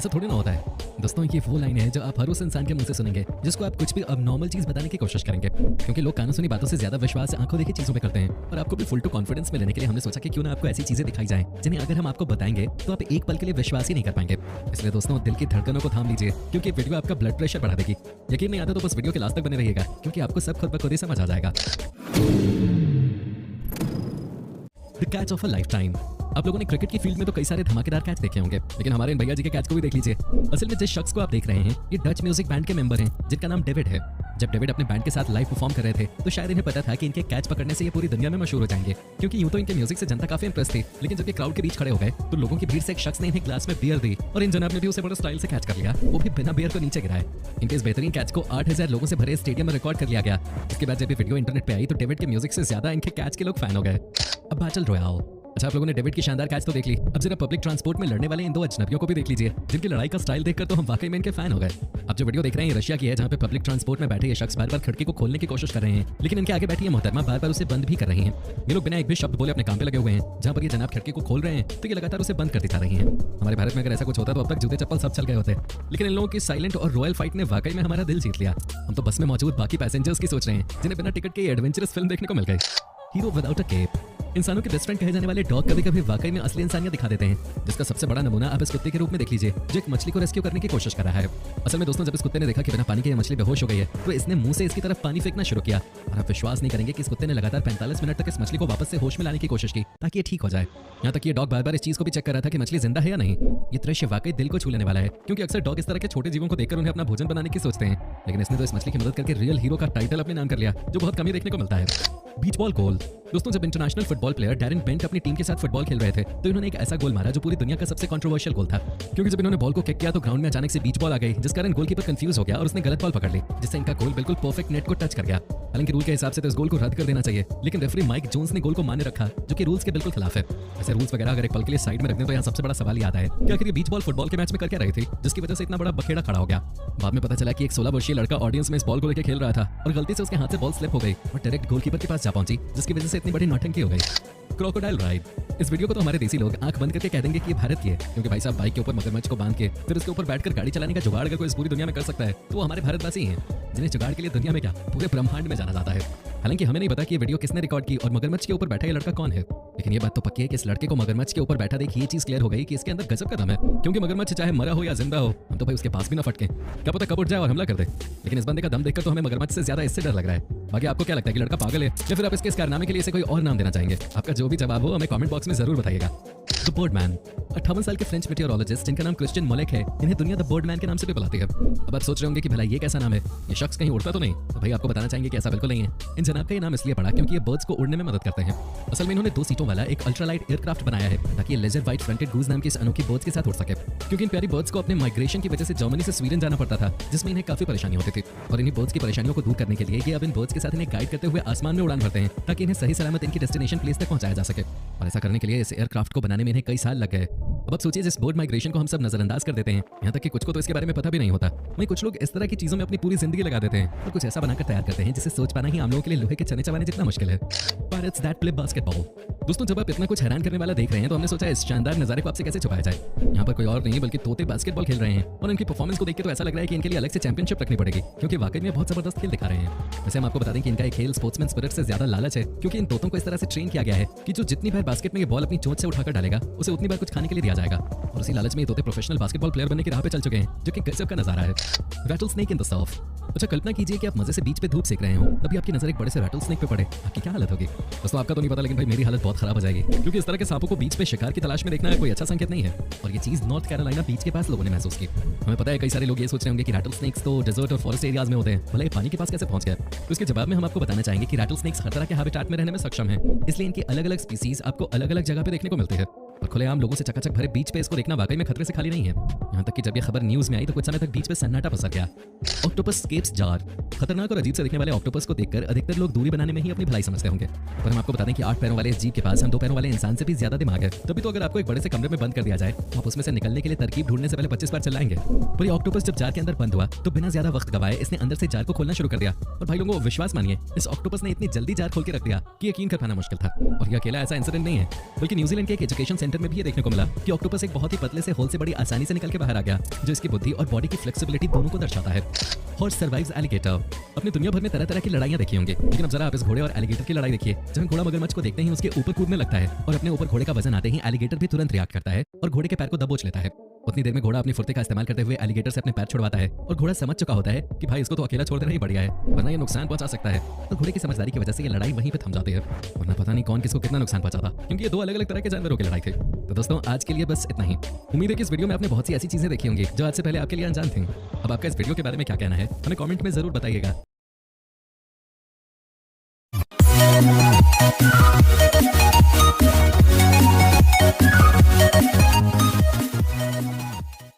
ऐसा थोड़ी ना होता है दोस्तों। ये वो लाइन है जो आप हर उस इंसान के मुंह से सुनेंगे जिसको आप कुछ भी अब नॉर्मल चीज बताने की कोशिश करेंगे, क्योंकि लोग कानों सुनी बातों से ज्यादा विश्वास आंखों देखी चीजों पे करते हैं। और आपको भी फुल टू कॉन्फिडेंस में लेने के लिए हमने सोचा कि क्यों ना आपको ऐसी चीजें दिखाई जाएं जिन्हें अगर हम आपको बताएंगे तो आप एक पल के लिए विश्वास ही नहीं कर पाएंगे। इसलिए दोस्तों दिल की धड़कनों को थाम लीजिए, क्योंकि वीडियो आपका ब्लड प्रेशर बढ़ा देगी। यकीन नहीं आता तो बस वीडियो के लास्ट तक बने रहिएगा, क्योंकि आपको सब खुद ब खुद ही समझ आ जाएगा। The catch of a life time. आप लोगों ने क्रिकेट की फील्ड में तो कई सारे धमाकेदार कैच देखे होंगे, लेकिन हमारे इन भैया जी के कैच को भी देख लीजिए। असल में जिस शख्स को आप देख रहे हैं ये डच म्यूजिक बैंड के मेंबर हैं, जिनका नाम डेविड है। जब डेविड अपने बैंड के साथ लाइव परफॉर्म कर रहे थे तो शायद इन्हें पता था कि इनके कैच पकड़ने से ये पूरी दुनिया में मशहूर हो जाएंगे, क्योंकि यूं तो इनके म्यूजिक से जनता काफी इंप्रेस थी। लेकिन जब ये क्राउड के बीच खड़े हो गए तो लोगों की भीड़ से एक शख्स ने इन्हें ग्लास में बियर दी और इन जनाब ने भी उसे बड़े स्टाइल से कैच कर लिया, वो भी बिना बियर को नीचे गिराए। इनके इस बेहतरीन कैच को 8000 लोगों से भरे स्टेडियम में रिकॉर्ड कर लिया गया। इसके बाद जब ये वीडियो इंटरनेट पे आई तो डेविड के म्यूजिक से ज्यादा इनके कैच के लोग फैन हो गए। अब बैटल रॉयल। अच्छा, आप लोगों ने डेविड की शानदार कैच तो देख ली, अब जरा पब्लिक ट्रांसपोर्ट में लड़ने वाले इन दो अजनबियों को भी देख लीजिए, जिनकी लड़ाई का स्टाइल देखकर तो हम वाकई में इनके फैन हो गए। अब जो वीडियो देख रहे हैं रशिया की है, जहाँ पे पब्लिक ट्रांसपोर्ट में बैठे ये शख्स बार बार खिड़की को खोलने की कोशिश कर रहे हैं, लेकिन इनके आगे बैठी ये मोहतरमा बार बार उसे बंद भी कर रही हैं। ये लोग बिना एक भी शब्द बोले अपने काम पे लगे हुए हैं। जहाँ पर ये जनाब खिड़की को खोल रहे हैं तो ये लगातार उसे बंद करती जा रही हैं। हमारे भारत में अगर ऐसा कुछ होता तो अब तक जूते चप्पल सब चल गए होते, लेकिन इन लोगों की साइलेंट और रॉयल फाइट ने वाकई में हमारा दिल जीत लिया। हम तो बस में मौजूद बाकी पैसेंजर्स की सोच रहे हैं जिन्हें बिना टिकट के एडवेंचरस फिल्म देखने को मिल गई। Hero without a cape. इंसानों के बेस्ट फ्रेंड कहे जाने वाले डॉग कभी कभी वाकई में असली इंसानियत दिखा देते हैं, जिसका सबसे बड़ा नमूना आप इस कुत्ते के रूप में देख लीजिए, जो एक मछली को रेस्क्यू करने की कोशिश कर रहा है। असल में दोस्तों जब इस कुत्ते ने देखा कि बिना पानी के ये मछली बेहोश हो गई है तो इसने मुंह से इसकी तरफ पानी फेंकना शुरू किया, और आप विश्वास नहीं करेंगे कि इस कुत्ते ने लगातार 45 मिनट तक इस मछली को वापस से होश में लाने की कोशिश की ताकि ये ठीक हो जाए। यहाँ तक ये डॉग बार बार इस चीज को भी चेक कर रहा था कि मछली जिंदा है या नहीं। ये दृश्य वाकई दिल को छू लेने वाला है, क्योंकि अक्सर डॉग इस तरह के छोटे जीवों को देखकर उन्हें अपना भोजन बनाने की सोचते हैं, लेकिन इसने तो इस मछली की मदद करके रियल हीरो का टाइटल अपने नाम कर लिया, जो बहुत कम ही देखने को मिलता है। Beach ball goal. दोस्तों जब international football player Darren Bent अपनी टीम के साथ फुटबॉल खेल रहे थे तो इन्होंने एक ऐसा गोल मारा जो पूरी दुनिया का सबसे कंट्रोवर्शियल गोल था, क्योंकि जब इन्होंने बॉल को किक किया तो ग्राउंड में अचानक से बीच बॉल आ गई, जिस कारण गोलकीपर कंफ्यूज हो गया और उसने गलत बॉल पकड़ ली, जिससे इनका गोल बिल्कुल परफेक्ट नेट को टच कर गया। हालांकि रूल के हिसाब से तो इस गोल को रद्द कर देना चाहिए, लेकिन रेफरी माइक जोन्स ने गोल को मान्य रखा, जो कि रूल्स के बिल्कुल खिलाफ है। ऐसे रूल्स वगैरह अगर एक पल के लिए साइड में रख दें तो यहाँ सबसे बड़ा सवाल ये आता है कि आखिर ये बीच बॉल फुटबॉल के मैच में कर क्या रही थी, जिसकी वजह से इतना बड़ा बखेड़ा खड़ा हो गया। बाद में पता चला कि एक 16 वर्षीय लड़का ऑडियंस में इस बॉल को लेकर खेल रहा था और गलती से उसके हाथ से बॉल स्लिप हो गई और डायरेक्ट गोलकीपर के पास जा पहुंची, जिसकी वजह से इतनी बड़ी नौटंकी हो गई। Crocodile ride. इस वीडियो को तो हमारे देसी लोग आंख बंद करके कह देंगे कि ये भारत की है, क्योंकि भाई साहब बाइक के ऊपर मगरमच्छ को बांध के फिर उसके ऊपर बैठकर गाड़ी चलाने का जुगाड़ अगर कोई इस पूरी दुनिया में कर सकता है तो वो हमारे भारतवासी हैं, जिन्हें जुगाड़ के लिए दुनिया में क्या पूरे ब्रह्मांड में जाना जाता है। हालांकि हमें नहीं पता कि ये वीडियो किसने रिकॉर्ड की और मगरमच्छ के ऊपर बैठा ये लड़का कौन है, लेकिन ये बात तो पक्की है कि इस लड़के को मगरमच्छ के ऊपर बैठा देख ये चीज क्लियर हो गई कि इसके अंदर गजब का दम है, क्योंकि मगरमच्छ चाहे मरा हो या जिंदा हो हम तो भाई उसके पास भी ना फटके, क्या पता कब उठ जाए और हमला कर दे। लेकिन इस बंदे का दम देखकर तो हमें मगरमच्छ से ज्यादा इससे डर लग रहा है। बाकी आपको क्या लगता है कि लड़का पागल है या फिर आप इसके इस कारनामे के लिए इसे कोई और नाम देना चाहेंगे? आपका जो भी जवाब हो हमें कमेंट बॉक्स में जरूर बताइएगा। The Boardman. 58 साल के फ्रेंच मेटेओरोलॉजिस्ट जिनका नाम क्रिश्चियन मोलेक है, इन्हें दुनिया द बोर्डमैन के नाम से भी बुलाती है। अब आप सोच रहे होंगे कि भला ये कैसा नाम है, ये शख्स कहीं उड़ता तो नहीं? तो भाई आपको बताना चाहेंगे कि ऐसा बिल्कुल नहीं है। इन जनाब का ये नाम इसलिए पड़ा क्योंकि ये बर्ड्स को उड़ने में मदद करते हैं। असल में इन्होंने 2 सीटों वाला एक अल्ट्रालाइट एयरक्राफ्ट बनाया है ताकि ये लेजर व्हाइट फ्रंटेड गूज नाम के इस अनोखी बर्ड्स के साथ उड़ सके, क्योंकि इन प्यारी बर्ड्स को अपने माइग्रेशन की वजह से जर्मनी से स्वीडन जाना पड़ता था, जिसमें इन्हें काफी परेशानी होती थी। और इन्हीं बर्ड्स की परेशानियों को दूर करने के लिए ये अब इन बर्ड्स के साथ इन्हें गाइड करते हुए आसमान में उड़ान भरते हैं ताकि इन्हें सही सलामत इनकी डेस्टिनेशन प्लेस तक पहुंचाया जा सके। और ऐसा करने के लिए इस एयरक्राफ्ट को बनाने में इन्हें कई साल लग गए। अब सोचिए जिस बर्ड माइग्रेशन को हम सब नजरअंदाज कर देते हैं, यहाँ तक कि कुछ को तो इसके बारे में पता भी नहीं होता, वहीं कुछ लोग इस तरह की चीजों में अपनी पूरी जिंदगी लगा देते हैं और कुछ ऐसा बनाकर तैयार करते हैं जिसे सोच पाना ही आम लोगों के लिए लोहे के चने चबाने जितना मुश्किल है। Pirates that play basketball. दोस्तों जब आप इतना कुछ हैरान करने वाला देख रहे हैं तो हमने सोचा इस शानदार नजारे को आपसे कैसे छुपाया जाए। यहाँ पर कोई और नहीं बल्कि तोते बास्केटबॉल खेल रहे हैं और इनकी परफॉर्मेंस को देखकर तो ऐसा लग रहा है कि इनके लिए अलग से चैंपियनशिप रखनी पड़ेगी, क्योंकि वाकई में बहुत जबरदस्त खेल दिखा रहे हैं। वैसे हम आपको बता दें कि इनका एक खेल स्पोर्ट्समैन स्पिरिट से ज्यादा लालच है, क्योंकि इन तोतों को इस तरह से ट्रेन किया गया है कि जो जितनी बार बास्केट में ये बॉल अपनी चोंच से उठाकर डालेगा उसे उतनी बार कुछ खाने के लिए दिया जाएगा, और उसी लालच में ये तोते प्रोफेशनल बास्केटबॉल प्लेयर बनने की राह पे चल चुके हैं, जो कि गजब का नजारा है। Rattle snake in the surf. अच्छा कल्पना कीजिए कि आप मजे से बीच पे धूप सेक रहे हो, तभी आपकी नजर एक बड़े से रैटल स्नेक पे पड़े, आपकी क्या हालत होगी? दोस्तों आपका तो नहीं पता, लेकिन भाई मेरी हालत बहुत खराब हो जाएगी, क्योंकि इस तरह के सांपों को बीच पे शिकार की तलाश में देखना कोई अच्छा संकेत नहीं है। और ये चीज नॉर्थ कैरोलिना बीच के पास लोगों ने महसूस की। हमें पता है कई सारे लोग ये सोच रहे होंगे कि रैटल स्नेक्स तो डेजर्ट और फॉरेस्ट एरियाज में होते हैं, भले पानी के पास कैसे पहुंच गए? तो इसके जवाब में हम आपको बताना चाहेंगे कि रैटल स्नेक्स हर तरह के हैबिटेट में रहने में सक्षम है, इसलिए इनकी अलग अलग स्पीसीज आपको अलग अलग जगह पे देखने को मिलती है। और खुलेआम लोगों से चकाचक भरे बीच पे इसको देखना वाकई में खतरे से खाली नहीं है। यहाँ तक कि जब ये खबर न्यूज में आई तो कुछ समय तक बीच पे सन्नाटा पसर गया। Octopus scapes jar. खतरनाक और अजीब से दिखने वाले ऑक्टोपस को देखकर अधिकतर लोग दूरी बनाने में ही अपनी भलाई समझते होंगे, पर हम आपको बता दें कि 8 पैरों वाले इस जीव के पास हम 2 पैरों वाले इंसान से भी ज्यादा दिमाग है। तभी तो अगर आपको एक बड़े से कमरे में बंद कर दिया जाए तो आप उसमें से निकलने के लिए तरकीब ढूंढने से पहले 25 बार चिल्लाएंगे। पर ये ऑक्टोपस जब जार के अंदर बंद हुआ तो बिना ज्यादा वक्त गवाए इसने अंदर से जार को खोलना शुरू कर दिया। और भाई लोगों विश्वास मानिए इस ऑक्टोपस ने इतनी जल्दी जार खोल के रख दिया कि यकीन कर पाना मुश्किल था। और ये अकेला ऐसा इंसिडेंट नहीं है, बल्कि न्यूजीलैंड के एक एजुकेशन डॉक्यूमेंट्री में भी ये देखने को मिला कि ऑक्टोपस एक बहुत ही पतले से होल से बड़ी आसानी से निकल के बाहर आ गया, जो इसकी बुद्धि और बॉडी की फ्लेक्सिबिलिटी दोनों को दर्शाता है। Horse survives alligator. अपने दुनिया भर में तरह तरह की लड़ाइयां देखी होंगी, लेकिन अब जरा आप इस घोड़े और एलिगेटर की लड़ाई देखिए, जब घोड़ा मगरमच्छ को देखते ही उसके ऊपर कूदने लगता है और अपने ऊपर घोड़े का वजन आते ही एलिगेटर भी तुरंत रिएक्ट करता है और घोड़े के पैर को दबोच लेता है। उतनी देर में घोड़ा अपनी फुर्ती का इस्तेमाल करते हुए एलिगेटर से अपने पैर छुड़वाता है और घोड़ा समझ चुका होता है कि भाई इसको तो अकेला छोड़ देना ही बढ़िया है, वरना ये नुकसान पहुंचा सकता है। तो घोड़े की समझदारी की वजह से ये लड़ाई वहीं पे थम जाती है, वरना पता नहीं कौन किसको कितना नुकसान पहुंचाता, क्योंकि ये दो अलग अलग तरह के जानवरों की लड़ाई थी। तो दोस्तों आज के लिए बस इतना ही। उम्मीद है कि इस वीडियो में आपने बहुत सी ऐसी चीजें देखी होंगी जो आज से पहले आपके लिए अनजान थी। अब आपका इस वीडियो के बारे में क्या कहना है हमें कमेंट में जरूर बताइएगा।